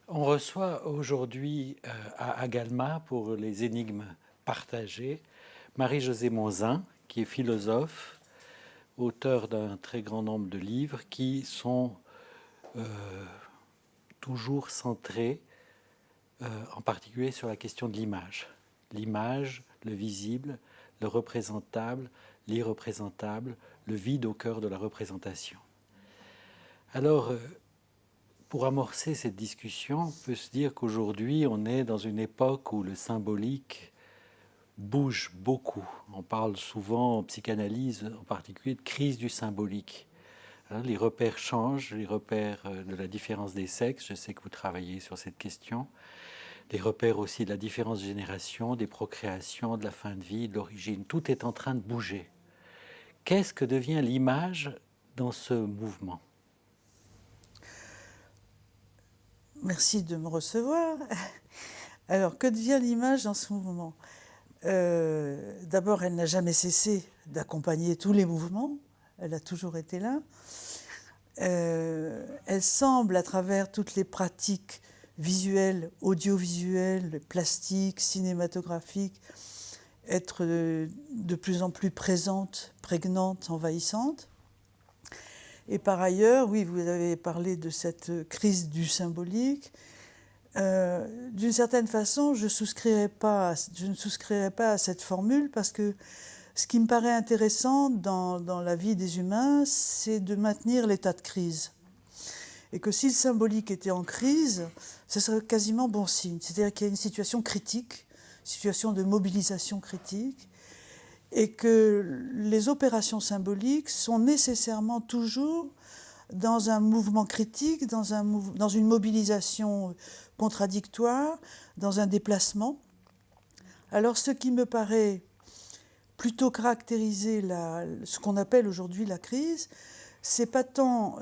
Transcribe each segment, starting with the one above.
On reçoit aujourd'hui à Agalma pour les énigmes partagées Marie-Josée Monzin, qui est philosophe, auteur d'un très grand nombre de livres qui sont toujours centrés en particulier sur la question de l'image. L'image, le visible, le représentable, l'irreprésentable, le vide au cœur de la représentation. Alors, pour amorcer cette discussion, on peut se dire qu'aujourd'hui, on est dans une époque où le symbolique bouge beaucoup. On parle souvent en psychanalyse, en particulier, de crise du symbolique. Les repères changent, les repères de la différence des sexes, je sais que vous travaillez sur cette question, les repères aussi de la différence de génération, des procréations, de la fin de vie, de l'origine, tout est en train de bouger. Qu'est-ce que devient l'image dans ce mouvement ? Merci de me recevoir. Alors, que devient l'image dans ce mouvement ? D'abord, elle n'a jamais cessé d'accompagner tous les mouvements. Elle a toujours été là. Elle semble, à travers toutes les pratiques visuelles, audiovisuelles, plastiques, cinématographiques, être de plus en plus présente, prégnante, envahissante. Et par ailleurs, oui, vous avez parlé de cette crise du symbolique. D'une certaine façon, je ne souscrirais pas à cette formule parce que ce qui me paraît intéressant dans la vie des humains, c'est de maintenir l'état de crise. Et que si le symbolique était en crise, ce serait quasiment bon signe. C'est-à-dire qu'il y a une situation critique, situation de mobilisation critique, et que les opérations symboliques sont nécessairement toujours dans un mouvement critique, dans une mobilisation contradictoire, dans un déplacement. Alors ce qui me paraît plutôt caractériser ce qu'on appelle aujourd'hui la crise, c'est pas tant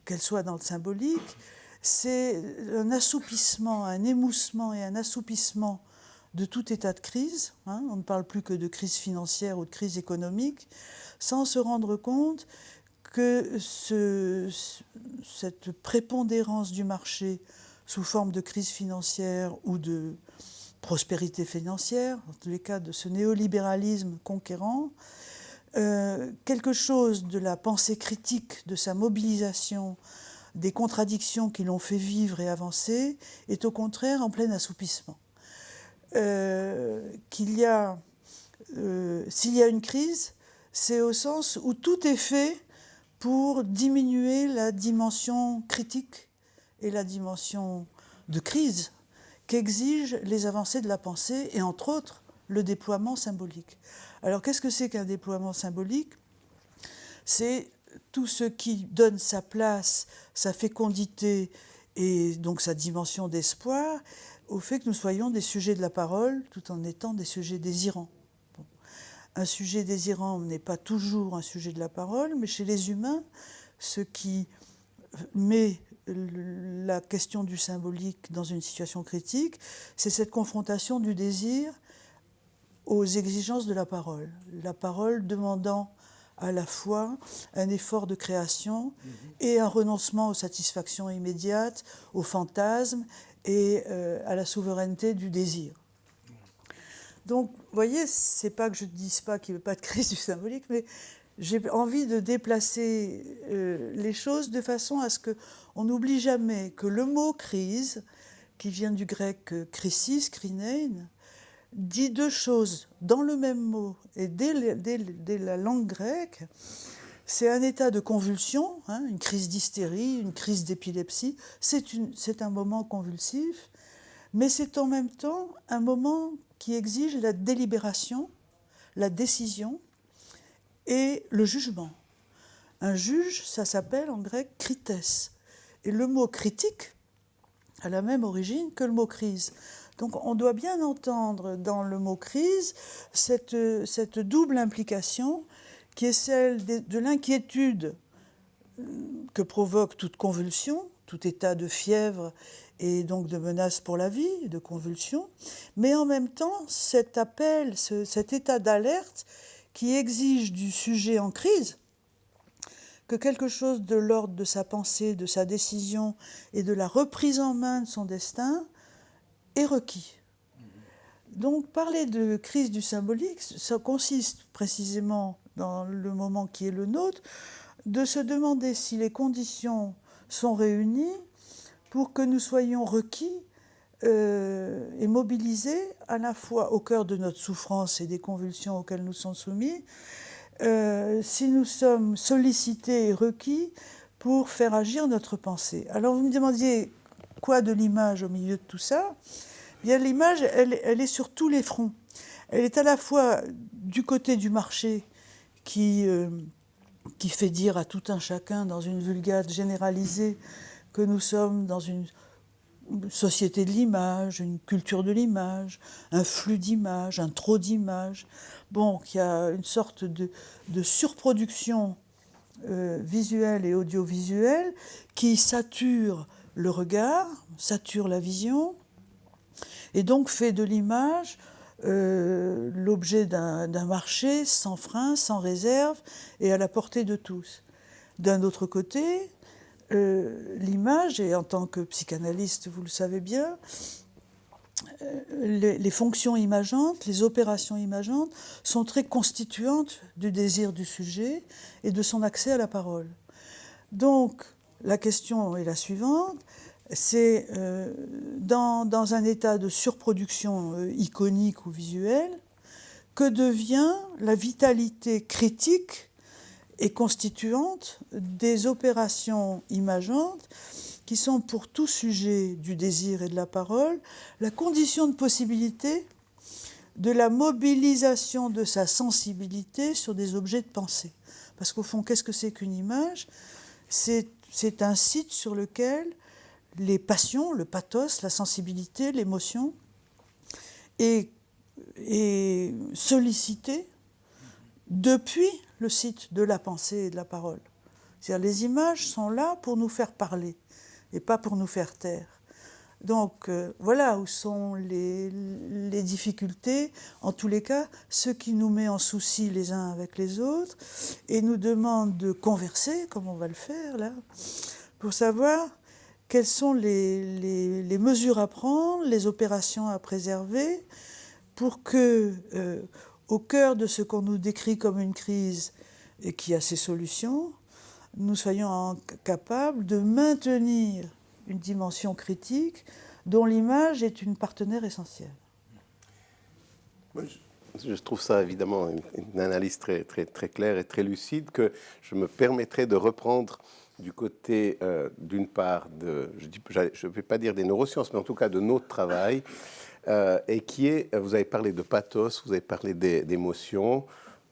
qu'elle soit dans le symbolique, c'est un assoupissement, un émoussement et un assoupissement de tout état de crise. On ne parle plus que de crise financière ou de crise économique, sans se rendre compte que cette prépondérance du marché sous forme de crise financière ou de prospérité financière, en tous les cas de ce néolibéralisme conquérant, quelque chose de la pensée critique, de sa mobilisation, des contradictions qui l'ont fait vivre et avancer, est au contraire en plein assoupissement. S'il y a une crise, c'est au sens où tout est fait pour diminuer la dimension critique et la dimension de crise qu'exigent les avancées de la pensée et entre autres le déploiement symbolique. Alors qu'est-ce que c'est qu'un déploiement symbolique ? C'est tout ce qui donne sa place, sa fécondité et donc sa dimension d'espoir au fait que nous soyons des sujets de la parole tout en étant des sujets désirants. Bon. Un sujet désirant n'est pas toujours un sujet de la parole, mais chez les humains, ce qui met la question du symbolique dans une situation critique, c'est cette confrontation du désir aux exigences de la parole demandant à la fois un effort de création et un renoncement aux satisfactions immédiates, aux fantasmes et à la souveraineté du désir. Donc, vous voyez, c'est pas que je ne dise pas qu'il n'y a pas de crise du symbolique, mais j'ai envie de déplacer les choses de façon à ce qu'on n'oublie jamais que le mot crise, qui vient du grec krisis, krinein, dit deux choses dans le même mot. Et dès la langue grecque, c'est un état de convulsion, une crise d'hystérie, une crise d'épilepsie. C'est un moment convulsif, mais c'est en même temps un moment qui exige la délibération, la décision et le jugement. Un juge, ça s'appelle en grec krites. Et le mot critique a la même origine que le mot crise. Donc on doit bien entendre dans le mot crise cette double implication qui est celle de l'inquiétude que provoque toute convulsion, tout état de fièvre et donc de menace pour la vie, de convulsion, mais en même temps cet appel, cet état d'alerte qui exige du sujet en crise que quelque chose de l'ordre de sa pensée, de sa décision et de la reprise en main de son destin est requis. Donc parler de crise du symbolique, ça consiste précisément dans le moment qui est le nôtre, de se demander si les conditions sont réunies pour que nous soyons requis et mobilisés à la fois au cœur de notre souffrance et des convulsions auxquelles nous sommes soumis, si nous sommes sollicités et requis pour faire agir notre pensée. Alors vous me demandiez quoi de l'image au milieu de tout ça ? Bien, l'image, elle est sur tous les fronts. Elle est à la fois du côté du marché qui fait dire à tout un chacun dans une vulgate généralisée que nous sommes dans une société de l'image, une culture de l'image, un flux d'images, un trop d'images. Bon, qu'il y a une sorte de surproduction visuelle et audiovisuelle qui sature le regard, sature la vision, et donc fait de l'image l'objet d'un marché sans frein, sans réserve, et à la portée de tous. D'un autre côté, l'image, et en tant que psychanalyste, vous le savez bien, les fonctions imageantes, les opérations imageantes sont très constituantes du désir du sujet et de son accès à la parole. Donc, la question est la suivante, c'est dans un état de surproduction iconique ou visuelle, que devient la vitalité critique et constituante des opérations imageantes qui sont pour tout sujet du désir et de la parole la condition de possibilité de la mobilisation de sa sensibilité sur des objets de pensée. Parce qu'au fond, qu'est-ce que c'est qu'une image ? C'est un site sur lequel les passions, le pathos, la sensibilité, l'émotion est sollicité depuis le site de la pensée et de la parole. C'est-à-dire les images sont là pour nous faire parler et pas pour nous faire taire. Donc voilà où sont les difficultés, en tous les cas, ce qui nous met en souci les uns avec les autres et nous demande de converser, comme on va le faire là, pour savoir quelles sont les mesures à prendre, les opérations à préserver pour que, au cœur de ce qu'on nous décrit comme une crise et qui a ses solutions, nous soyons capables de maintenir une dimension critique dont l'image est une partenaire essentielle. Je trouve ça évidemment une analyse très, très, très claire et très lucide que je me permettrai de reprendre du côté, d'une part, je ne vais pas dire des neurosciences, mais en tout cas de notre travail, et qui est, vous avez parlé de pathos, vous avez parlé d'émotions.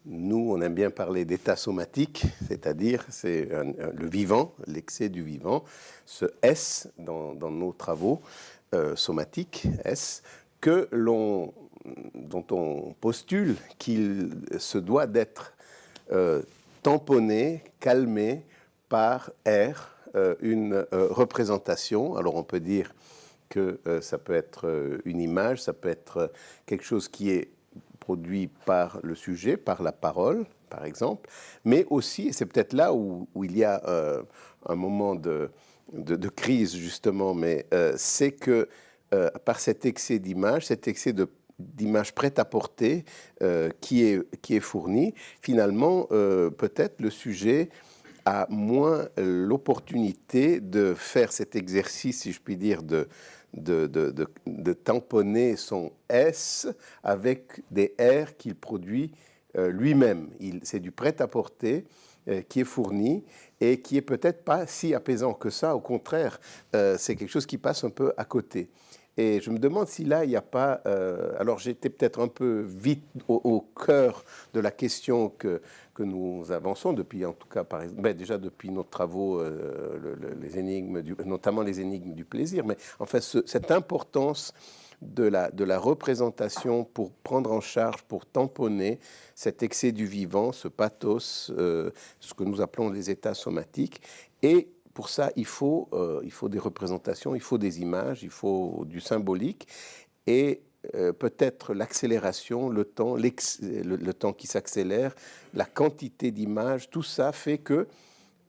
Nous, on aime bien parler d'état somatique, c'est-à-dire c'est le vivant, l'excès du vivant, ce S dans nos travaux somatiques, S, dont on postule qu'il se doit d'être tamponné, calmé par R, une représentation. Alors on peut dire que ça peut être une image, ça peut être quelque chose qui est produit par le sujet, par la parole, par exemple, mais aussi, et c'est peut-être là où il y a un moment de crise, justement, mais c'est que par cet excès d'image, cet excès d'image prête à porter qui est fourni, finalement, peut-être le sujet a moins l'opportunité de faire cet exercice, si je puis dire, de tamponner son S avec des R qu'il produit lui-même. C'est du prêt-à-porter qui est fourni et qui est peut-être pas si apaisant que ça. Au contraire, c'est quelque chose qui passe un peu à côté. Et je me demande si là, il n'y a pas... alors, j'étais peut-être un peu vite au cœur de la question que nous avançons depuis, en tout cas, déjà depuis nos travaux, les énigmes notamment les énigmes du plaisir. Mais enfin, cette importance de la représentation pour prendre en charge, pour tamponner cet excès du vivant, ce pathos, ce que nous appelons les états somatiques. Et pour ça, il faut des représentations, il faut des images, il faut du symbolique. Et peut-être l'accélération, le temps qui s'accélère, la quantité d'images, tout ça fait que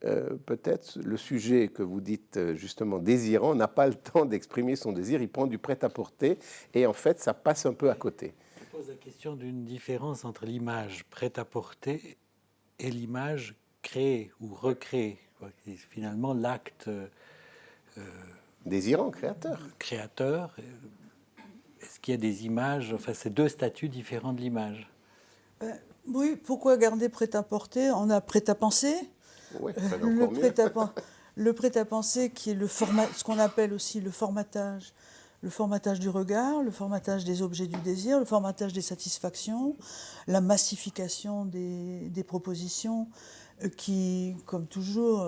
peut-être le sujet que vous dites justement désirant n'a pas le temps d'exprimer son désir, il prend du prêt-à-porter et en fait ça passe un peu à côté. Je pose la question d'une différence entre l'image prêt-à-porter et l'image créée ou recréée. Et finalement, l'acte Désirant, créateur. créateur, est-ce qu'il y a des images, enfin c'est deux statuts différents de l'image? Oui, pourquoi garder prêt-à-porter? On a prêt-à-penser. Oui, Le prêt-à-penser qui est ce qu'on appelle aussi le formatage du regard, le formatage des objets du désir, le formatage des satisfactions, la massification des propositions qui, comme toujours,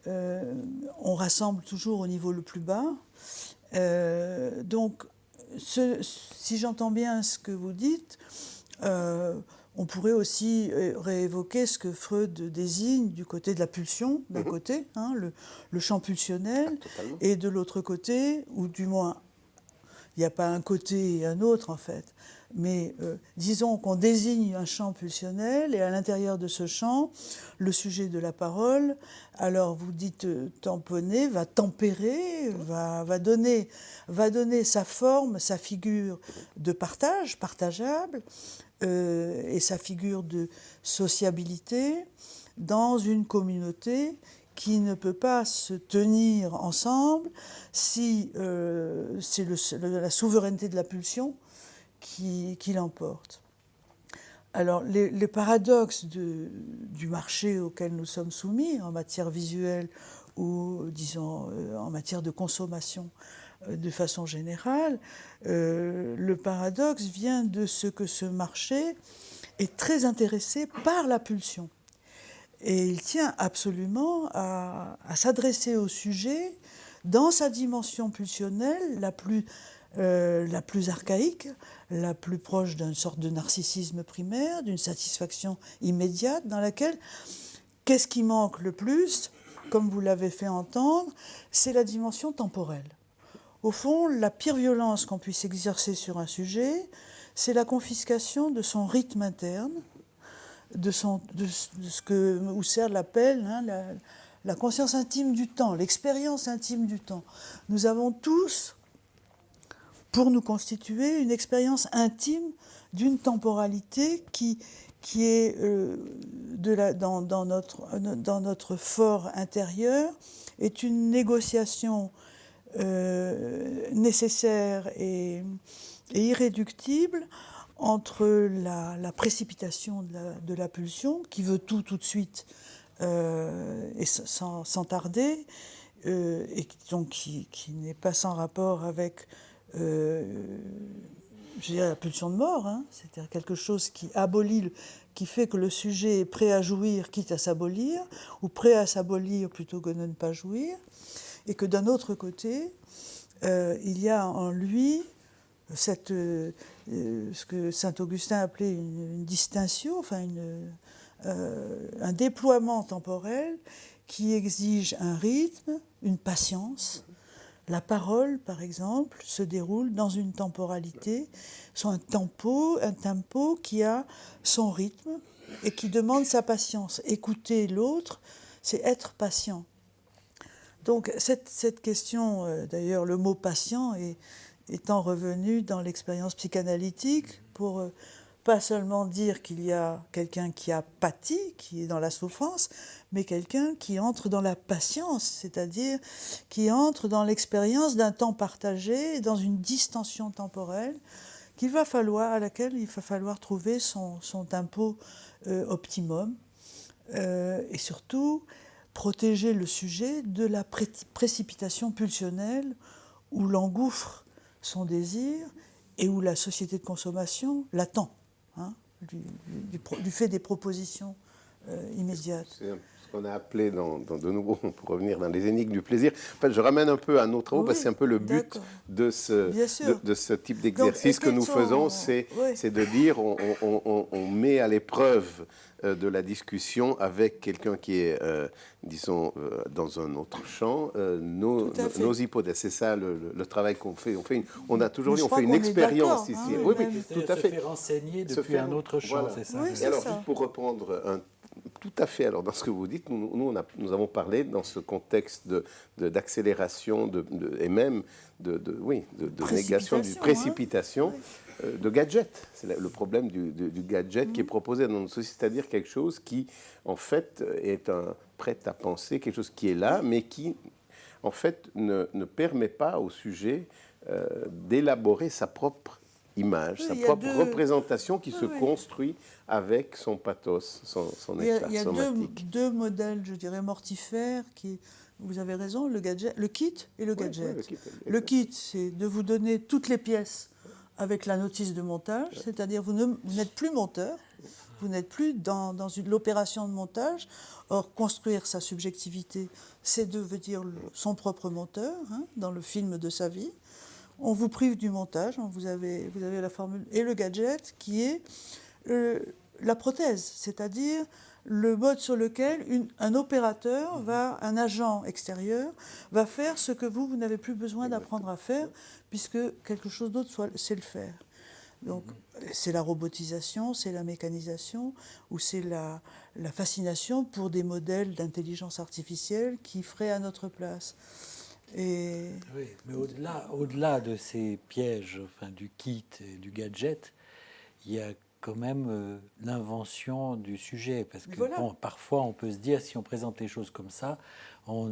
on rassemble toujours au niveau le plus bas. Donc, si j'entends bien ce que vous dites, on pourrait aussi réévoquer ce que Freud désigne du côté de la pulsion, d'un côté, hein, le champ pulsionnel, et de l'autre côté, ou du moins, il n'y a pas un côté et un autre en fait, mais disons qu'on désigne un champ pulsionnel, et à l'intérieur de ce champ, le sujet de la parole, alors vous dites tamponner, va tempérer, va donner sa forme, sa figure de partage, partageable, et sa figure de sociabilité dans une communauté qui ne peut pas se tenir ensemble si c'est la souveraineté de la pulsion qui l'emporte. Alors, les paradoxes du marché auquel nous sommes soumis en matière visuelle ou, disons, en matière de consommation de façon générale, le paradoxe vient de ce que ce marché est très intéressé par la pulsion. Et il tient absolument à s'adresser au sujet dans sa dimension pulsionnelle la plus archaïque, la plus proche d'une sorte de narcissisme primaire, d'une satisfaction immédiate, dans laquelle, qu'est-ce qui manque le plus, comme vous l'avez fait entendre, c'est la dimension temporelle. Au fond, la pire violence qu'on puisse exercer sur un sujet, c'est la confiscation de son rythme interne, de ce que Husserl appelle la conscience intime du temps, l'expérience intime du temps. Nous avons tous, pour nous constituer, une expérience intime d'une temporalité qui est dans notre fort intérieur, est une négociation nécessaire et irréductible entre la précipitation de la pulsion, qui veut tout de suite et sans tarder, et donc qui n'est pas sans rapport avec je dirais la pulsion de mort, hein, c'est-à-dire quelque chose qui abolit, qui fait que le sujet est prêt à jouir quitte à s'abolir, ou prêt à s'abolir plutôt que de ne pas jouir, et que d'un autre côté, il y a en lui ce que Saint-Augustin appelait une distinction, enfin un déploiement temporel qui exige un rythme, une patience. La parole, par exemple, se déroule dans une temporalité, sur un tempo qui a son rythme et qui demande sa patience. Écouter l'autre, c'est être patient. Donc cette question, d'ailleurs le mot patient étant revenu dans l'expérience psychanalytique pour pas seulement dire qu'il y a quelqu'un qui a pâti, qui est dans la souffrance, mais quelqu'un qui entre dans la patience, c'est-à-dire qui entre dans l'expérience d'un temps partagé, dans une distension temporelle à laquelle il va falloir trouver son tempo optimum, et surtout protéger le sujet de la précipitation pulsionnelle où l'engouffre son désir et où la société de consommation l'attend, hein, du fait des propositions immédiate. C'est ce qu'on a appelé, de nouveau, pour revenir dans les énigmes du plaisir. En fait, je ramène un peu à nos travaux, parce que c'est un peu le but d'accord. de Bien sûr. de ce type d'exercice que quels nous sont- faisons, oui. c'est de dire, on met à l'épreuve de la discussion avec quelqu'un qui est, disons, dans un autre champ, Tout à fait. nos hypothèses. C'est ça le travail qu'on fait. On a toujours Mais dit, je on crois fait une qu'on est expérience d'accord, ici. hein, Oui, même. tout C'est-à-dire à se fait. faire renseigner Se depuis faire- un autre champ, voilà. c'est ça. Oui, Et c'est alors, ça. juste pour reprendre tout à fait, alors dans ce que vous dites, nous avons parlé dans ce contexte d'accélération et même de négation, de Précipitation, précipitation, hein. de gadget. C'est le problème du gadget qui est proposé dans notre société, c'est-à-dire quelque chose qui, en fait, est prêt à penser, quelque chose qui est là, mais qui, en fait, ne permet pas au sujet d'élaborer sa propre image, Oui, sa il y a propre deux- représentation qui se oui. construit avec son pathos, son état Il y a somatique. deux modèles, je dirais, mortifères qui, vous avez raison, le gadget, le kit et le Oui, gadget. oui, Le kit, c'est de vous donner toutes les pièces avec la notice de montage, c'est-à-dire vous n'êtes plus monteur, vous n'êtes plus dans l'opération de montage. Or, construire sa subjectivité, c'est devenir son propre monteur, hein, dans le film de sa vie. On vous prive du montage, hein, vous avez la formule, et le gadget qui est la prothèse, c'est-à-dire le mode sur lequel un opérateur, un agent extérieur, va faire ce que vous n'avez plus besoin d'apprendre à faire, puisque quelque chose d'autre sait le faire. Donc, c'est la robotisation, c'est la mécanisation, ou c'est la fascination pour des modèles d'intelligence artificielle qui feraient à notre place. Et Oui, mais au-delà de ces pièges, enfin, du kit et du gadget, il y a quand même l'invention du sujet. Parce que voilà. bon, parfois, on peut se dire, si on présente les choses comme ça, on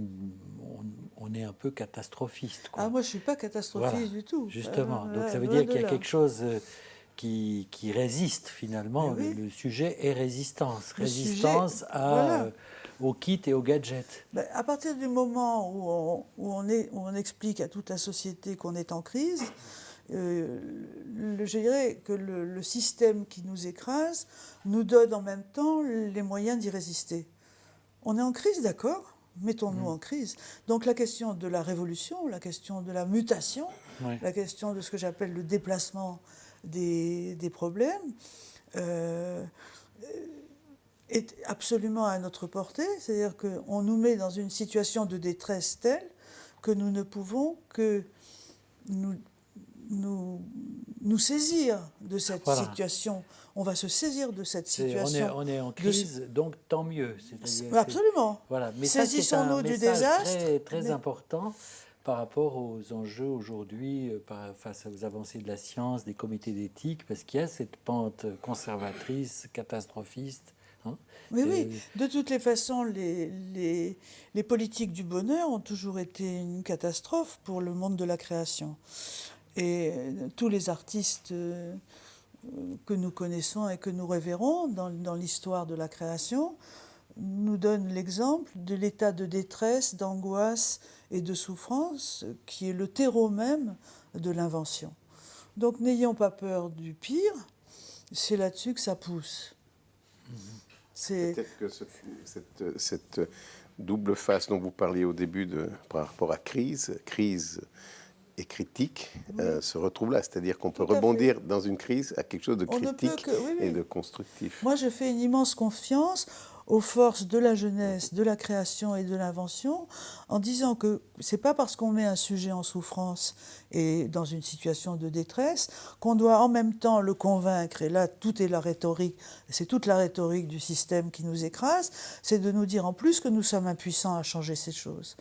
est un peu catastrophiste, quoi. Ah, moi, je ne suis pas catastrophiste Voilà, du tout. justement. Donc ça veut Loin dire de qu'il y a là. quelque chose qui résiste finalement. Mais oui. Le sujet est résistance. Le résistance sujet, à, voilà. au kit et au gadget. Ben, à partir du moment où on explique à toute la société qu'on est en crise, je dirais que le système qui nous écrase nous donne en même temps les moyens d'y résister. On est en crise, d'accord ? Mettons-nous en crise. Donc la question de la révolution, la question de la mutation, Ouais. la question de ce que j'appelle le déplacement des problèmes, est absolument à notre portée. C'est-à-dire qu'on nous met dans une situation de détresse telle que nous ne pouvons que nous saisir de cette Voilà. situation. On va se saisir de cette On situation. est en crise, donc tant mieux. Absolument. Voilà. Mais ça, c'est un Saisissons-nous du message désastre. très important par rapport aux enjeux aujourd'hui, face aux avancées de la science, des comités d'éthique, parce qu'il y a cette pente conservatrice, catastrophiste. Hein. Oui, oui. De toutes les façons, les politiques du bonheur ont toujours été une catastrophe pour le monde de la création. Et tous les artistes que nous connaissons et que nous révérons dans l'histoire de la création nous donnent l'exemple de l'état de détresse, d'angoisse et de souffrance qui est le terreau même de l'invention. Donc n'ayons pas peur du pire, c'est là-dessus que ça pousse. Peut-être que cette double face dont vous parliez au début par rapport à crise et critique se retrouve là. C'est-à-dire qu'on peut rebondir dans une crise à quelque chose de critique et de constructif. Moi, je fais une immense confiance aux forces de la jeunesse, de la création et de l'invention, en disant que c'est pas parce qu'on met un sujet en souffrance et dans une situation de détresse qu'on doit en même temps le convaincre. Et là, tout est la rhétorique, c'est toute la rhétorique du système qui nous écrase, c'est de nous dire en plus que nous sommes impuissants à changer ces choses.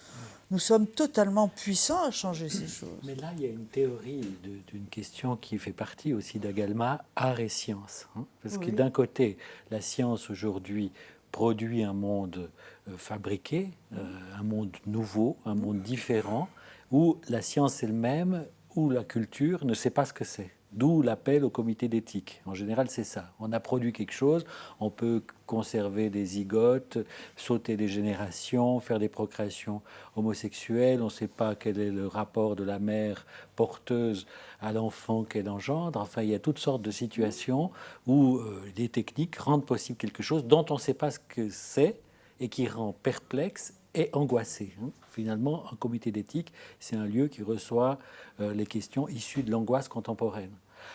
Nous sommes totalement puissants à changer ces choses. Mais là, il y a une théorie d'une question qui fait partie aussi d'Agalma, art et science. Hein, parce que d'un côté, la science aujourd'hui produit un monde fabriqué, un monde nouveau, un monde différent, où la science elle-même, où la culture ne sait pas ce que c'est. D'où l'appel au comité d'éthique. En général, c'est ça. On a produit quelque chose, on peut conserver des zygotes, sauter des générations, faire des procréations homosexuelles, on ne sait pas quel est le rapport de la mère porteuse à l'enfant qu'elle engendre. Enfin, il y a toutes sortes de situations où des techniques rendent possible quelque chose dont on ne sait pas ce que c'est et qui rend perplexe et angoissé. Finalement, un comité d'éthique, c'est un lieu qui reçoit les questions issues de l'angoisse contemporaine.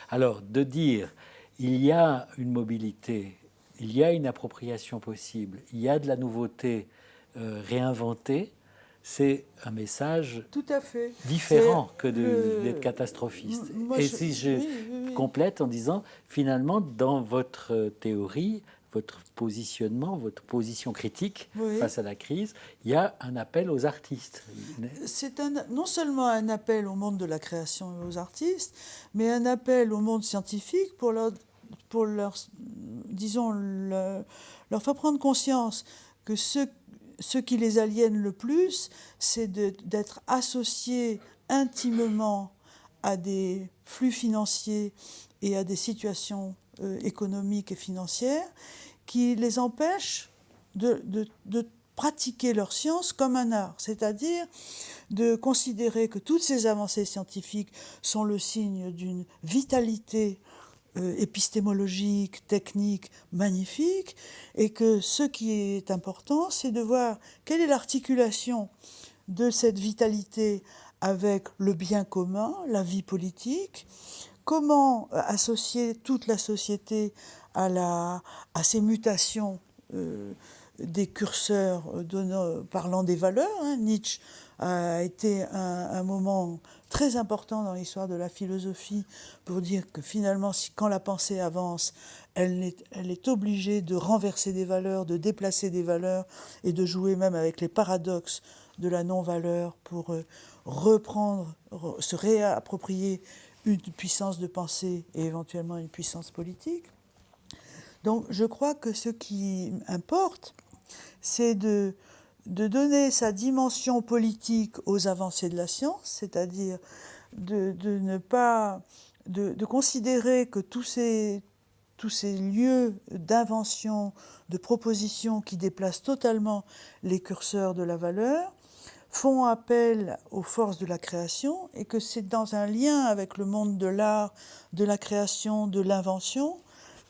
Alors, de dire, il y a une mobilité, il y a une appropriation possible, il y a de la nouveauté réinventée, c'est un message Tout à fait. différent que Le- d'être catastrophiste. Moi, Et si je oui, oui, oui. complète en disant, finalement, dans votre théorie, votre positionnement, votre position critique Oui. face à la crise, il y a un appel aux artistes. C'est non seulement un appel au monde de la création et aux artistes, mais un appel au monde scientifique pour leur disons, leur faire prendre conscience que ce qui les aliène le plus, c'est d'être associés intimement à des flux financiers et à des situations économiques et financières qui les empêchent de pratiquer leur science comme un art, c'est-à-dire de considérer que toutes ces avancées scientifiques sont le signe d'une vitalité épistémologique, technique, magnifique, et que ce qui est important, c'est de voir quelle est l'articulation de cette vitalité avec le bien commun, la vie politique, comment associer toute la société à ces mutations des curseurs parlant des valeurs. Nietzsche a été un moment très important dans l'histoire de la philosophie pour dire que finalement, quand la pensée avance, elle est obligée de renverser des valeurs, de déplacer des valeurs et de jouer même avec les paradoxes de la non-valeur pour se réapproprier une puissance de pensée et éventuellement une puissance politique. Donc je crois que ce qui importe, c'est de donner sa dimension politique aux avancées de la science, c'est-à-dire de ne pas de considérer que tous ces lieux d'invention, de proposition qui déplacent totalement les curseurs de la valeur, font appel aux forces de la création et que c'est dans un lien avec le monde de l'art, de la création, de l'invention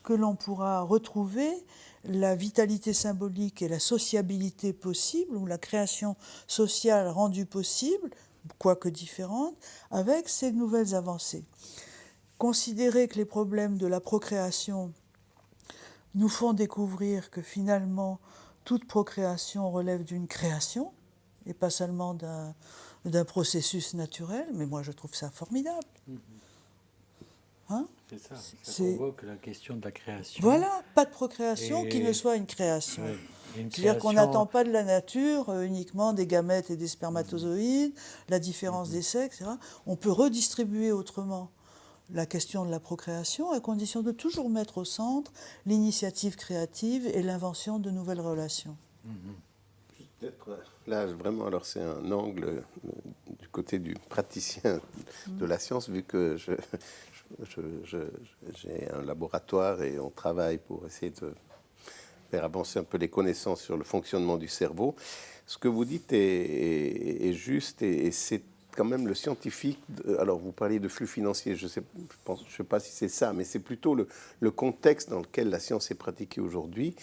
que l'on pourra retrouver la vitalité symbolique et la sociabilité possible, ou la création sociale rendue possible, quoique différente, avec ces nouvelles avancées. Considérer que les problèmes de la procréation nous font découvrir que finalement toute procréation relève d'une création et pas seulement d'un processus naturel, mais moi je trouve ça formidable. Hein ? C'est ça, ça convoque la question de la création. Voilà, pas de procréation qui ne soit une création. Ouais, C'est-à-dire qu'on n'attend pas de la nature uniquement des gamètes et des spermatozoïdes, la différence des sexes, etc. On peut redistribuer autrement la question de la procréation à condition de toujours mettre au centre l'initiative créative et l'invention de nouvelles relations. Peut-être là, vraiment, alors c'est un angle du côté du praticien de la science, vu que j'ai un laboratoire et on travaille pour essayer de faire avancer un peu les connaissances sur le fonctionnement du cerveau. Ce que vous dites est juste et c'est quand même le scientifique. Alors vous parlez de flux financiers, je sais pas si c'est ça, mais c'est plutôt le contexte dans lequel la science est pratiquée aujourd'hui,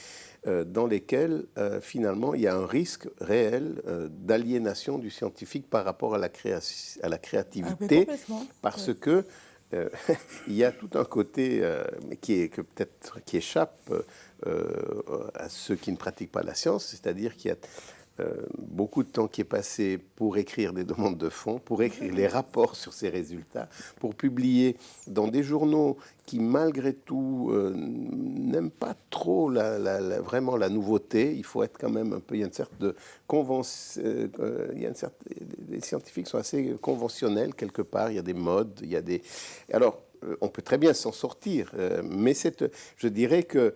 dans lesquels finalement il y a un risque réel d'aliénation du scientifique par rapport à la créativité, parce que il y a tout un côté qui échappe à ceux qui ne pratiquent pas la science, c'est-à-dire qu'il y a beaucoup de temps qui est passé pour écrire des demandes de fonds, pour écrire les rapports sur ces résultats, pour publier dans des journaux qui, malgré tout, n'aiment pas trop vraiment la nouveauté. Il faut être quand même un peu... Il y a une certaine de convention... les scientifiques sont assez conventionnels quelque part. Il y a des modes, il y a des... Alors, on peut très bien s'en sortir, mais je dirais que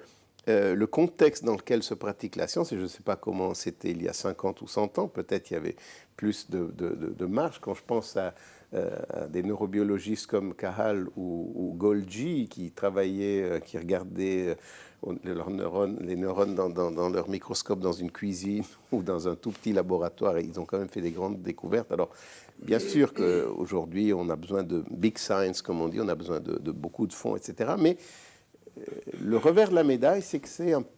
le contexte dans lequel se pratique la science, et je ne sais pas comment c'était il y a 50 ou 100 ans, peut-être il y avait plus de marge. Quand je pense à à des neurobiologistes comme Cahal ou Golgi qui travaillaient, qui regardaient les neurones dans leur microscope dans une cuisine ou dans un tout petit laboratoire, et ils ont quand même fait des grandes découvertes. Alors, bien sûr qu'aujourd'hui, on a besoin de big science, comme on dit, on a besoin de beaucoup de fonds, etc. Mais le revers de la médaille, c'est que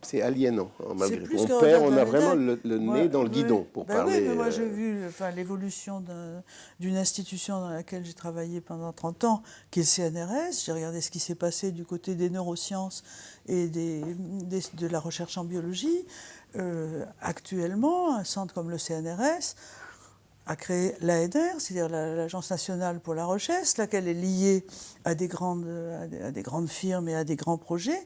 c'est aliénant, malgré tout. On a vraiment le nez dans le guidon, pour parler. Oui, mais moi j'ai vu l'évolution d'une institution dans laquelle j'ai travaillé pendant 30 ans, qui est le CNRS. J'ai regardé ce qui s'est passé du côté des neurosciences et de la recherche en biologie. Actuellement, un centre comme le CNRS a créé l'ANR, c'est-à-dire l'Agence nationale pour la recherche, laquelle est liée à des grandes firmes et à des grands projets.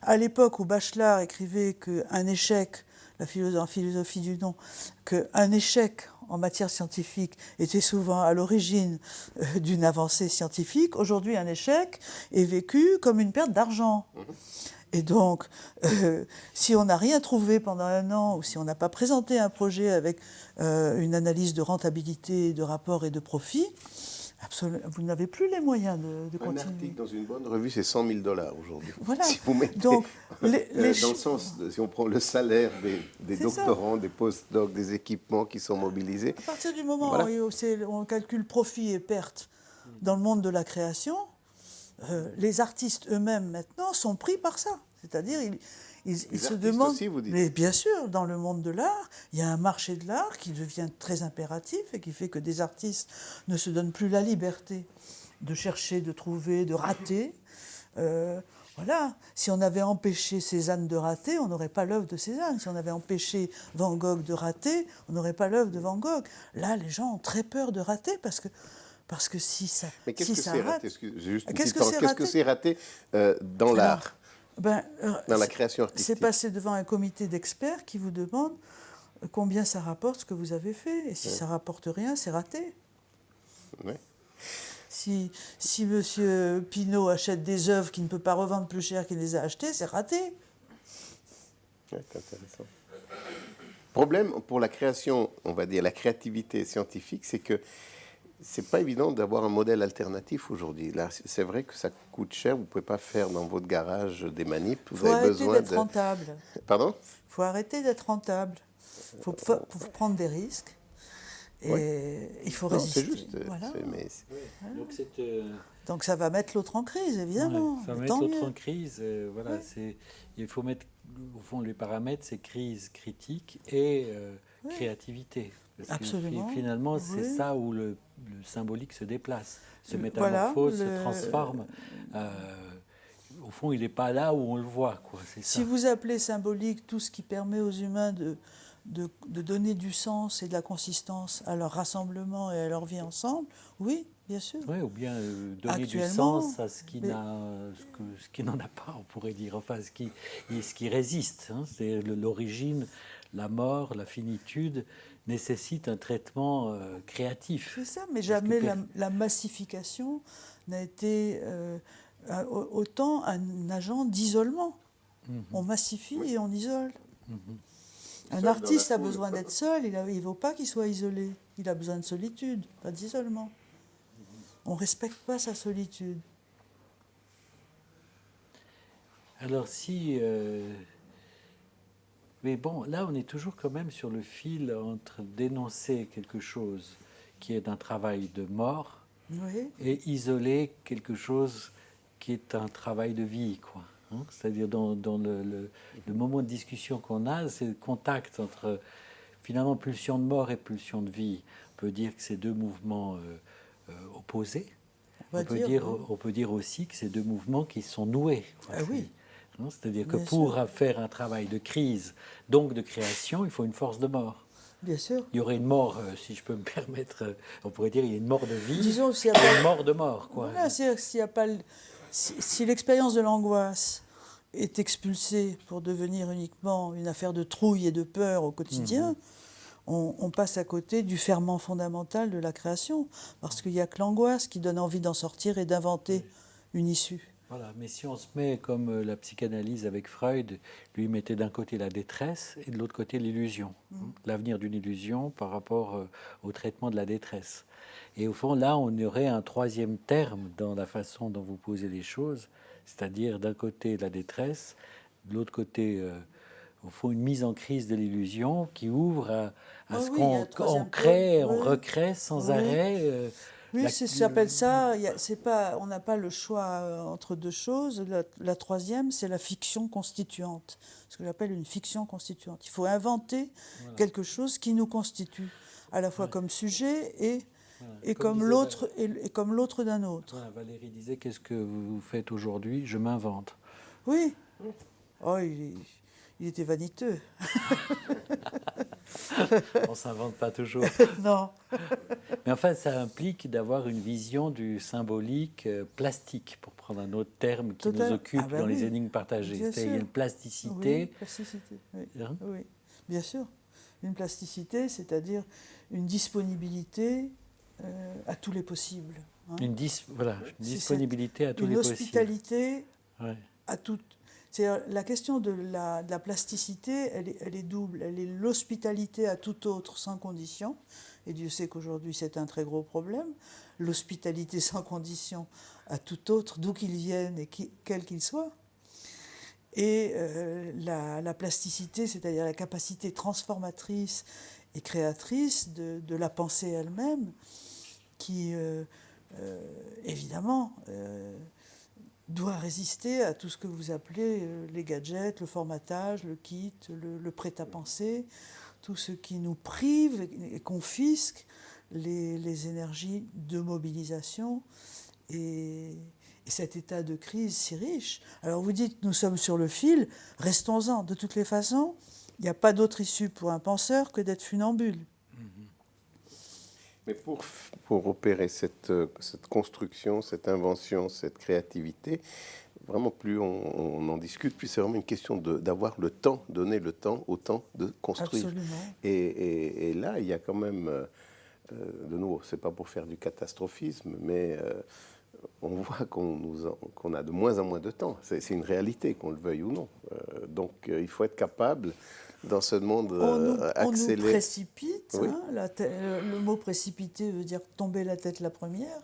À l'époque où Bachelard écrivait qu'un échec, la philosophie du non, qu'un échec en matière scientifique était souvent à l'origine d'une avancée scientifique, aujourd'hui un échec est vécu comme une perte d'argent. Et donc, si on n'a rien trouvé pendant un an, ou si on n'a pas présenté un projet avec une analyse de rentabilité, de rapport et de profit, vous n'avez plus les moyens de continuer. Un article dans une bonne revue, c'est $100 000 aujourd'hui. Voilà. Si vous mettez, donc, dans le sens, si on prend le salaire des doctorants, des post-docs, des équipements qui sont mobilisés. À partir du moment où on calcule profit et perte dans le monde de la création, les artistes eux-mêmes maintenant sont pris par ça. C'est-à-dire, ils se demandent. Aussi, vous dites. Mais bien sûr, dans le monde de l'art, il y a un marché de l'art qui devient très impératif et qui fait que des artistes ne se donnent plus la liberté de chercher, de trouver, de rater. Voilà. Si on avait empêché Cézanne de rater, on n'aurait pas l'œuvre de Cézanne. Si on avait empêché Van Gogh de rater, on n'aurait pas l'œuvre de Van Gogh. Là, les gens ont très peur de rater parce que si ça. Mais qu'est-ce que c'est raté? Qu'est-ce que c'est raté dans l'art, dans la création artistique? C'est passer devant un comité d'experts qui vous demande combien ça rapporte ce que vous avez fait. Et si ça rapporte rien, c'est raté. Ouais. Si M. Pinault achète des œuvres qu'il ne peut pas revendre plus cher qu'il les a achetées, c'est raté. Ouais, c'est intéressant. Problème pour la création, on va dire la créativité scientifique, c'est que c'est pas évident d'avoir un modèle alternatif aujourd'hui. Là, c'est vrai que ça coûte cher. Vous pouvez pas faire dans votre garage des manips. Vous avez besoin d'être rentable. Pardon ? Il faut arrêter d'être rentable. Il faut prendre des risques. Et il faut résister. C'est juste. Voilà. Donc ça va mettre l'autre en crise, évidemment. Ça va mettre l'autre en crise. Voilà, il faut mettre, au fond, les paramètres, c'est crise, critique et créativité. Parce Absolument. Que, finalement, c'est ça où le symbolique se déplace, se métamorphose, se transforme. Au fond, il n'est pas là où on le voit. Si vous appelez symbolique tout ce qui permet aux humains de donner du sens et de la consistance à leur rassemblement et à leur vie ensemble, oui, bien sûr. Oui, ou bien donner du sens à ce qui n'en a pas, on pourrait dire, enfin ce qui résiste. C'est l'origine, la mort, la finitude nécessite un traitement créatif. C'est ça, mais jamais la massification n'a été autant un agent d'isolement. On massifie et on isole. Un artiste a besoin d'être seul, il ne veut pas qu'il soit isolé. Il a besoin de solitude, pas d'isolement. On ne respecte pas sa solitude. Alors mais bon, là, on est toujours quand même sur le fil entre dénoncer quelque chose qui est un travail de mort et isoler quelque chose qui est un travail de vie, quoi. C'est-à-dire dans le moment de discussion qu'on a, c'est le contact entre finalement pulsion de mort et pulsion de vie. On peut dire que c'est deux mouvements opposés. On peut dire aussi que c'est deux mouvements qui sont noués. Ah oui. C'est-à-dire que pour faire un travail de crise, donc de création, il faut une force de mort. Bien sûr. Il y aurait une mort, si je peux me permettre, on pourrait dire il y a une mort de vie, disons, et une mort de mort. Quoi. Voilà, c'est-à-dire que s'il y a pas si l'expérience de l'angoisse est expulsée pour devenir uniquement une affaire de trouille et de peur au quotidien, on passe à côté du ferment fondamental de la création, parce qu'il n'y a que l'angoisse qui donne envie d'en sortir et d'inventer une issue. Voilà, mais si on se met comme la psychanalyse avec Freud, lui mettait d'un côté la détresse et de l'autre côté l'illusion, l'avenir d'une illusion par rapport au traitement de la détresse. Et au fond, là, on aurait un troisième terme dans la façon dont vous posez les choses, c'est-à-dire d'un côté la détresse, de l'autre côté, au fond, une mise en crise de l'illusion qui ouvre à Oui, ce oui, il y a un qu'on troisième crée, pôle, on oui. recrée sans Oui. arrêt. Oui, j'appelle ça, c'est pas, on n'a pas le choix entre deux choses. La troisième, c'est la fiction constituante, ce que j'appelle une fiction constituante. Il faut inventer quelque chose qui nous constitue, à la fois comme sujet et Comme comme disait l'autre et comme l'autre d'un autre. Voilà, Valérie disait, qu'est-ce que vous faites aujourd'hui? Je m'invente. Oui. Oh, il était vaniteux. On ne s'invente pas toujours. Non. Mais enfin, ça implique d'avoir une vision du symbolique plastique, pour prendre un autre terme qui nous occupe Ah ben dans oui, les énigmes partagées. bien C'est-à-dire sûr. une plasticité. Oui, plasticité. Oui. Hein? Oui, bien sûr. Une plasticité, c'est-à-dire une disponibilité à tous les possibles. Hein. Voilà, une C'est disponibilité à tous une les possibles. hospitalité Ouais. à tout. La question de la plasticité, elle est double. Elle est l'hospitalité à tout autre sans condition. Et Dieu sait qu'aujourd'hui, c'est un très gros problème. L'hospitalité sans condition à tout autre, d'où qu'il vienne et quel qu'il soit. Et la plasticité, c'est-à-dire la capacité transformatrice et créatrice de la pensée elle-même, qui, évidemment, doit résister à tout ce que vous appelez les gadgets, le formatage, le kit, le prêt-à-penser, tout ce qui nous prive et confisque les énergies de mobilisation et cet état de crise si riche. Alors vous dites, nous sommes sur le fil, restons-en. De toutes les façons, il n'y a pas d'autre issue pour un penseur que d'être funambule. Mais pour opérer cette construction, cette invention, cette créativité, vraiment plus on en discute, plus c'est vraiment une question d'avoir le temps, donner le temps au temps de construire. Absolument. Et là, il y a quand même, de nouveau, c'est pas pour faire du catastrophisme, mais on voit qu'on a de moins en moins de temps. C'est une réalité, qu'on le veuille ou non. Donc il faut être capable, dans ce monde accéléré. On nous précipite. Oui. Hein, le mot précipiter veut dire tomber la tête la première.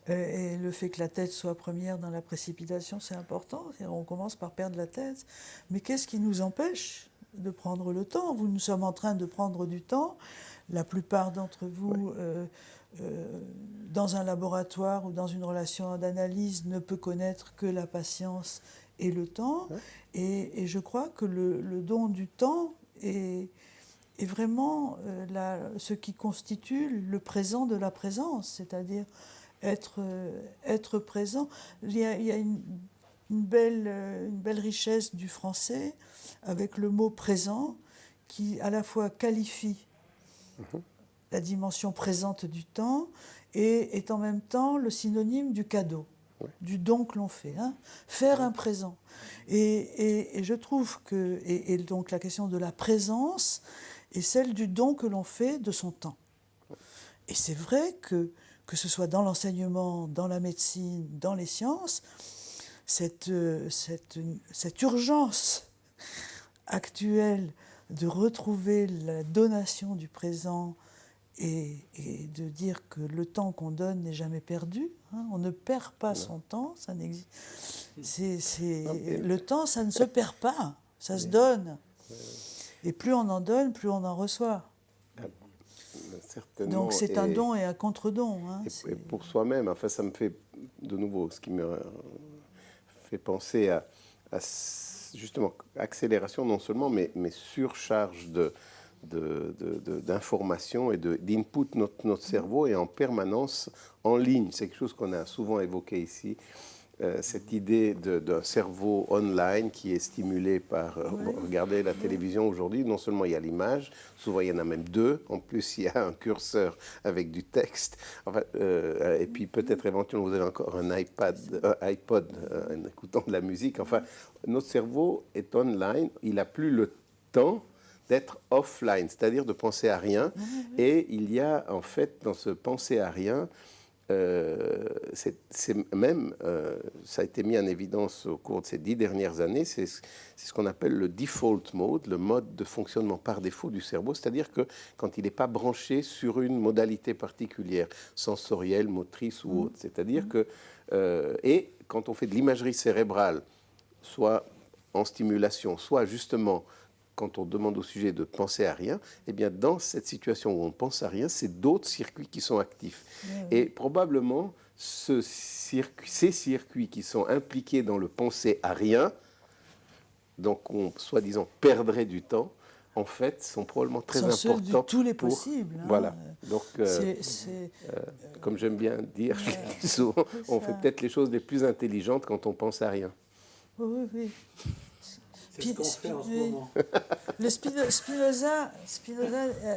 Et le fait que la tête soit première dans la précipitation, c'est important. On commence par perdre la tête. Mais qu'est-ce qui nous empêche de prendre le temps? Nous sommes en train de prendre du temps. La plupart d'entre vous, dans un laboratoire ou dans une relation d'analyse, ne peut connaître que la patience et le temps. Ouais. Et je crois que le don du temps est vraiment ce qui constitue le présent de la présence, c'est-à-dire être présent. Il y a une belle richesse du français avec le mot présent qui à la fois qualifie la dimension présente du temps et est en même temps le synonyme du cadeau, du don que l'on fait. Hein. Faire un présent. Et je trouve que, et donc la question de la présence est celle du don que l'on fait de son temps. Et c'est vrai que ce soit dans l'enseignement, dans la médecine, dans les sciences, cette urgence actuelle de retrouver la donation du présent et de dire que le temps qu'on donne n'est jamais perdu. Hein, on ne perd pas son temps, ça n'existe. Le temps, ça ne se perd pas, ça se donne. Et plus on en donne, plus on en reçoit. Certainement. Donc c'est un don et un contre-don. Hein, et pour soi-même, enfin, ça me fait de nouveau, ce qui me fait penser à justement accélération non seulement, mais surcharge d'informations et d'input. Notre cerveau est en permanence en ligne. C'est quelque chose qu'on a souvent évoqué ici. Cette idée d'un cerveau online qui est stimulé par regarder la télévision aujourd'hui. Non seulement il y a l'image, souvent il y en a même deux. En plus, il y a un curseur avec du texte. Enfin, et puis peut-être éventuellement, vous avez encore un iPod en écoutant de la musique. Enfin, notre cerveau est online. Il n'a plus le temps d'être offline, c'est-à-dire de penser à rien. Et il y a en fait dans ce penser à rien ça a été mis en évidence au cours de ces 10 dernières années, c'est ce qu'on appelle le default mode, le mode de fonctionnement par défaut du cerveau, c'est-à-dire que quand il n'est pas branché sur une modalité particulière, sensorielle, motrice ou autre, c'est-à-dire que, et quand on fait de l'imagerie cérébrale, soit en stimulation, soit justement quand on demande au sujet de penser à rien, eh bien dans cette situation où on ne pense à rien, c'est d'autres circuits qui sont actifs. Et probablement, ces circuits qui sont impliqués dans le penser à rien, donc on, soi-disant, perdrait du temps, en fait, sont probablement très sont ceux importants. de tous les pour, possibles. Voilà. Donc, comme j'aime bien dire, je le dis souvent, on fait peut-être les choses les plus intelligentes quand on pense à rien. Oui, oui. C'est ce qu'on fait en ce moment. Le Spinoza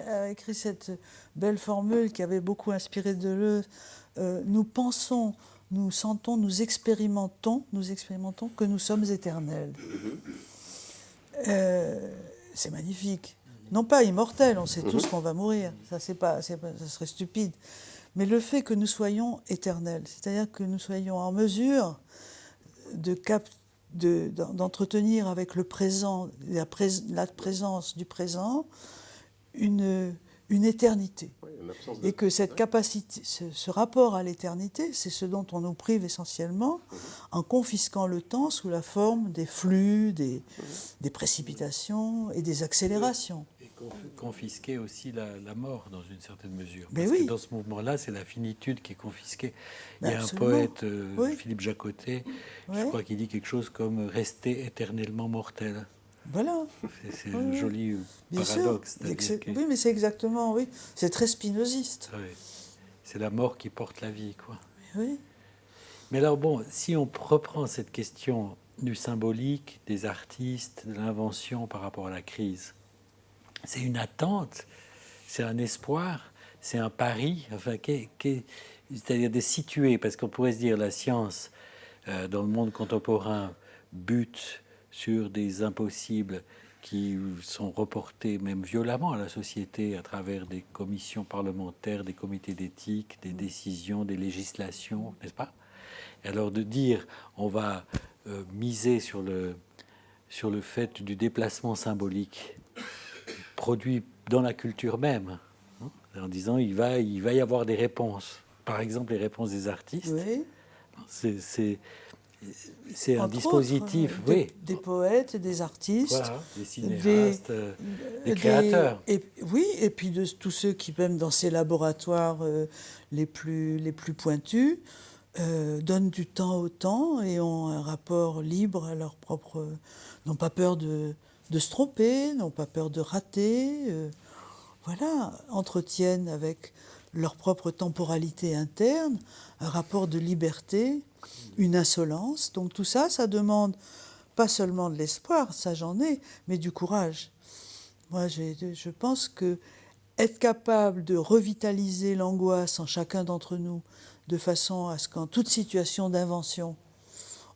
a écrit cette belle formule qui avait beaucoup inspiré Deleuze. Nous pensons, nous sentons, nous expérimentons que nous sommes éternels. C'est magnifique. Non pas immortels, on sait tous qu'on va mourir. Ça serait stupide. Mais le fait que nous soyons éternels, c'est-à-dire que nous soyons en mesure d'entretenir avec le présent, la présence du présent, une éternité. Et que cette capacité, ce rapport à l'éternité, c'est ce dont on nous prive essentiellement en confisquant le temps sous la forme des flux, des précipitations et des accélérations. Et confisquer aussi la mort dans une certaine mesure. Mais Parce oui. que dans ce mouvement-là, c'est la finitude qui est confisquée. Il y a Absolument. un poète, Oui. Philippe Jacotet, je Ouais. crois qu'il dit quelque chose comme « rester éternellement mortel ». Voilà. C'est un joli Bien paradoxe. sûr. Oui, mais c'est exactement, oui. C'est très spinoziste. Oui. C'est la mort qui porte la vie, quoi. Oui. Mais alors bon, si on reprend cette question du symbolique, des artistes, de l'invention par rapport à la crise, c'est une attente, c'est un espoir, c'est un pari, enfin, c'est-à-dire de situer, parce qu'on pourrait se dire la science dans le monde contemporain bute sur des impossibles qui sont reportés même violemment à la société à travers des commissions parlementaires, des comités d'éthique, des décisions, des législations, n'est-ce pas? Et alors de dire on va miser sur le fait du déplacement symbolique produit dans la culture même, hein, en disant il va y avoir des réponses. Par exemple, les réponses des artistes. Oui. C'est un Entre dispositif, autres, des poètes, des artistes, voilà, des cinéastes, des créateurs. Oui, et puis de tous ceux qui, même dans ces laboratoires les plus pointus, donnent du temps au temps et ont un rapport libre à leur propre... n'ont pas peur de se tromper, n'ont pas peur de rater, voilà, entretiennent avec leur propre temporalité interne un rapport de liberté, une insolence. Donc tout ça, ça demande pas seulement de l'espoir, ça j'en ai, mais du courage. Moi, je pense que être capable de revitaliser l'angoisse en chacun d'entre nous, de façon à ce qu'en toute situation d'invention,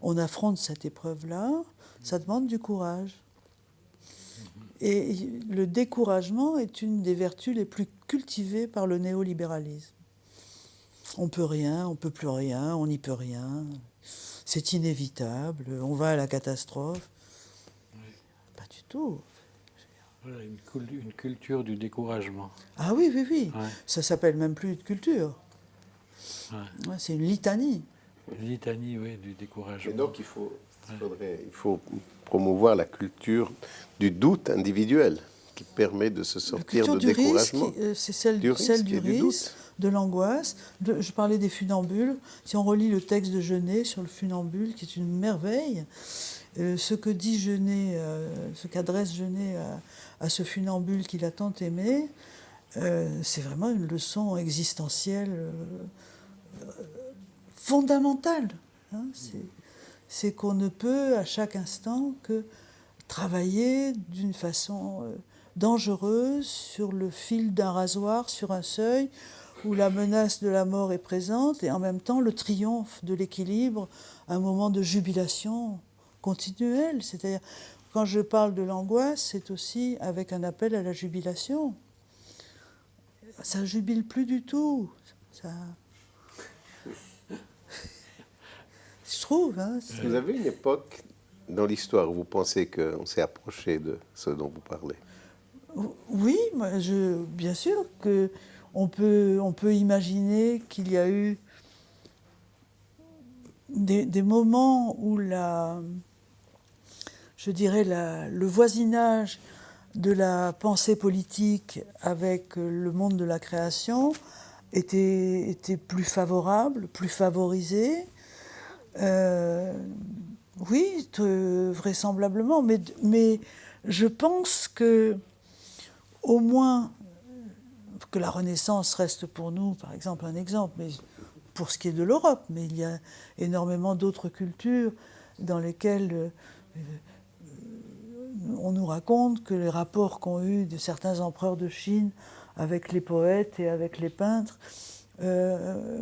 on affronte cette épreuve-là, ça demande du courage. Et le découragement est une des vertus les plus cultivées par le néolibéralisme. On peut rien, on peut plus rien, on n'y peut rien, c'est inévitable, on va à la catastrophe. Oui. Pas du tout. Voilà, une culture du découragement. Ah oui, oui, oui. Ouais. Ça s'appelle même plus une culture. Ouais. Ouais, c'est une litanie. Une litanie, oui, du découragement. Et donc il faut promouvoir la culture du doute individuel qui permet de se sortir de découragement. C'est celle du risque, de l'angoisse. Je parlais des funambules. Si on relit le texte de Genet sur le funambule, qui est une merveille, ce que dit Genet, ce qu'adresse Genet à ce funambule qu'il a tant aimé, c'est vraiment une leçon existentielle fondamentale. Hein, c'est qu'on ne peut à chaque instant que travailler d'une façon dangereuse sur le fil d'un rasoir, sur un seuil où la menace de la mort est présente et en même temps le triomphe de l'équilibre, un moment de jubilation continuelle. C'est-à-dire, quand je parle de l'angoisse, c'est aussi avec un appel à la jubilation. Ça ne jubile plus du tout. je trouve. Hein, vous avez une époque dans l'histoire où vous pensez qu'on s'est approché de ce dont vous parlez? Oui, moi, bien sûr qu'on peut imaginer qu'il y a eu des moments où je dirais le voisinage de la pensée politique avec le monde de la création était plus favorable, plus favorisé. Oui, vraisemblablement, mais je pense que au moins que la Renaissance reste pour nous, par exemple, un exemple, mais pour ce qui est de l'Europe, mais il y a énormément d'autres cultures dans lesquelles on nous raconte que les rapports qu'ont eus de certains empereurs de Chine avec les poètes et avec les peintres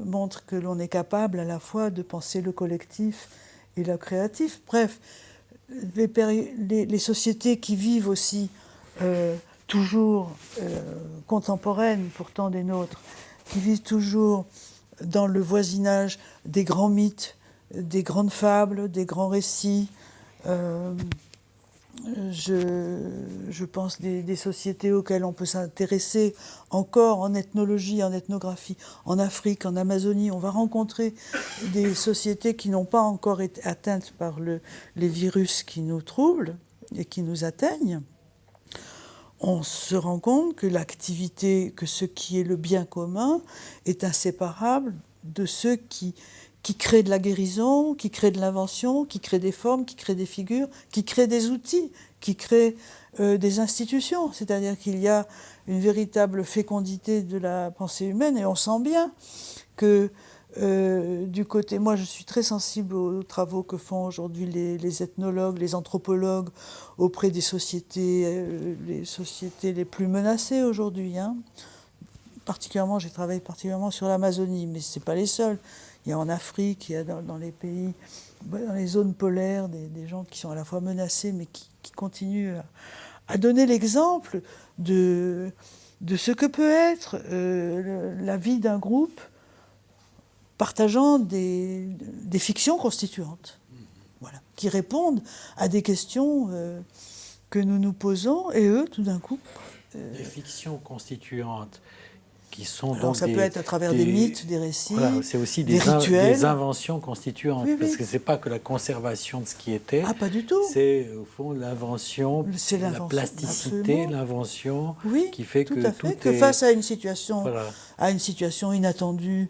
montrent que l'on est capable à la fois de penser le collectif et le créatif. Bref, les sociétés qui vivent aussi toujours contemporaines, pourtant des nôtres, qui vivent toujours dans le voisinage des grands mythes, des grandes fables, des grands récits. Je pense des sociétés auxquelles on peut s'intéresser encore en ethnologie, en ethnographie, en Afrique, en Amazonie. On va rencontrer des sociétés qui n'ont pas encore été atteintes par les virus qui nous troublent et qui nous atteignent. On se rend compte que l'activité, que ce qui est le bien commun est inséparable de ceux qui créent de la guérison, qui créent de l'invention, qui créent des formes, qui créent des figures, qui créent des outils, qui créent des institutions. C'est-à-dire qu'il y a une véritable fécondité de la pensée humaine et on sent bien que du côté... Moi, je suis très sensible aux travaux que font aujourd'hui les ethnologues, les anthropologues auprès des sociétés, les plus menacées aujourd'hui. Hein. J'ai travaillé particulièrement sur l'Amazonie, mais ce n'est pas les seuls. Il y a en Afrique, il y a dans les pays, dans les zones polaires, des gens qui sont à la fois menacés, mais qui continuent à donner l'exemple de ce que peut être la vie d'un groupe partageant des fictions constituantes, voilà, qui répondent à des questions que nous nous posons, et eux, tout d'un coup... Des fictions constituantes qui sont Alors donc ça peut être à travers des mythes, des récits, voilà, c'est aussi des rituels. Des inventions constituantes, oui, parce oui. que c'est pas que la conservation de ce qui était. Ah, pas du tout. C'est au fond l'invention, la plasticité, absolument. l'invention, oui, qui fait tout que à fait, tout que est... face à une situation, Voilà. Inattendue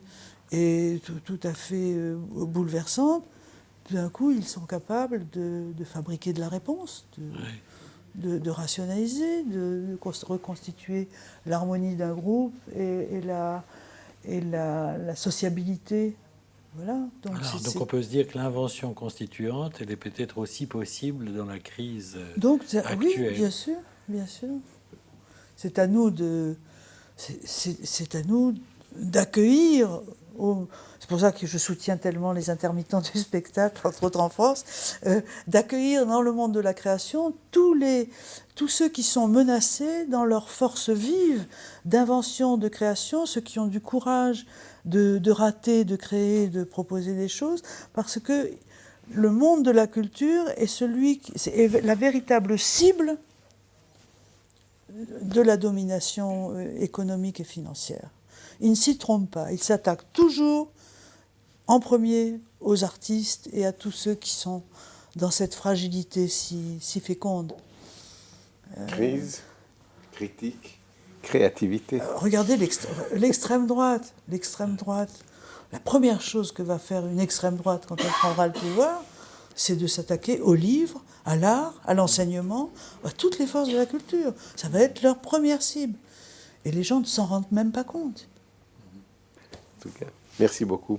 et tout à fait bouleversante, tout d'un coup ils sont capables de fabriquer de la réponse, de rationaliser, de reconstituer l'harmonie d'un groupe et la sociabilité. Voilà. Donc, donc on peut se dire que l'invention constituante, elle est peut-être aussi possible dans la crise actuelle. Oui, bien sûr, bien sûr. C'est à nous d'accueillir. C'est pour ça que je soutiens tellement les intermittents du spectacle, entre autres en France, d'accueillir dans le monde de la création tous ceux qui sont menacés dans leur force vive d'invention, de création, ceux qui ont du courage de rater, de créer, de proposer des choses, parce que le monde de la culture est la véritable cible de la domination économique et financière. Il ne s'y trompe pas. Il s'attaque toujours en premier aux artistes et à tous ceux qui sont dans cette fragilité si féconde. Crise, critique, créativité. Regardez l'extrême droite. L'extrême droite. La première chose que va faire une extrême droite quand elle prendra le pouvoir, c'est de s'attaquer aux livres, à l'art, à l'enseignement, à toutes les forces de la culture. Ça va être leur première cible. Et les gens ne s'en rendent même pas compte. En tout cas, merci beaucoup.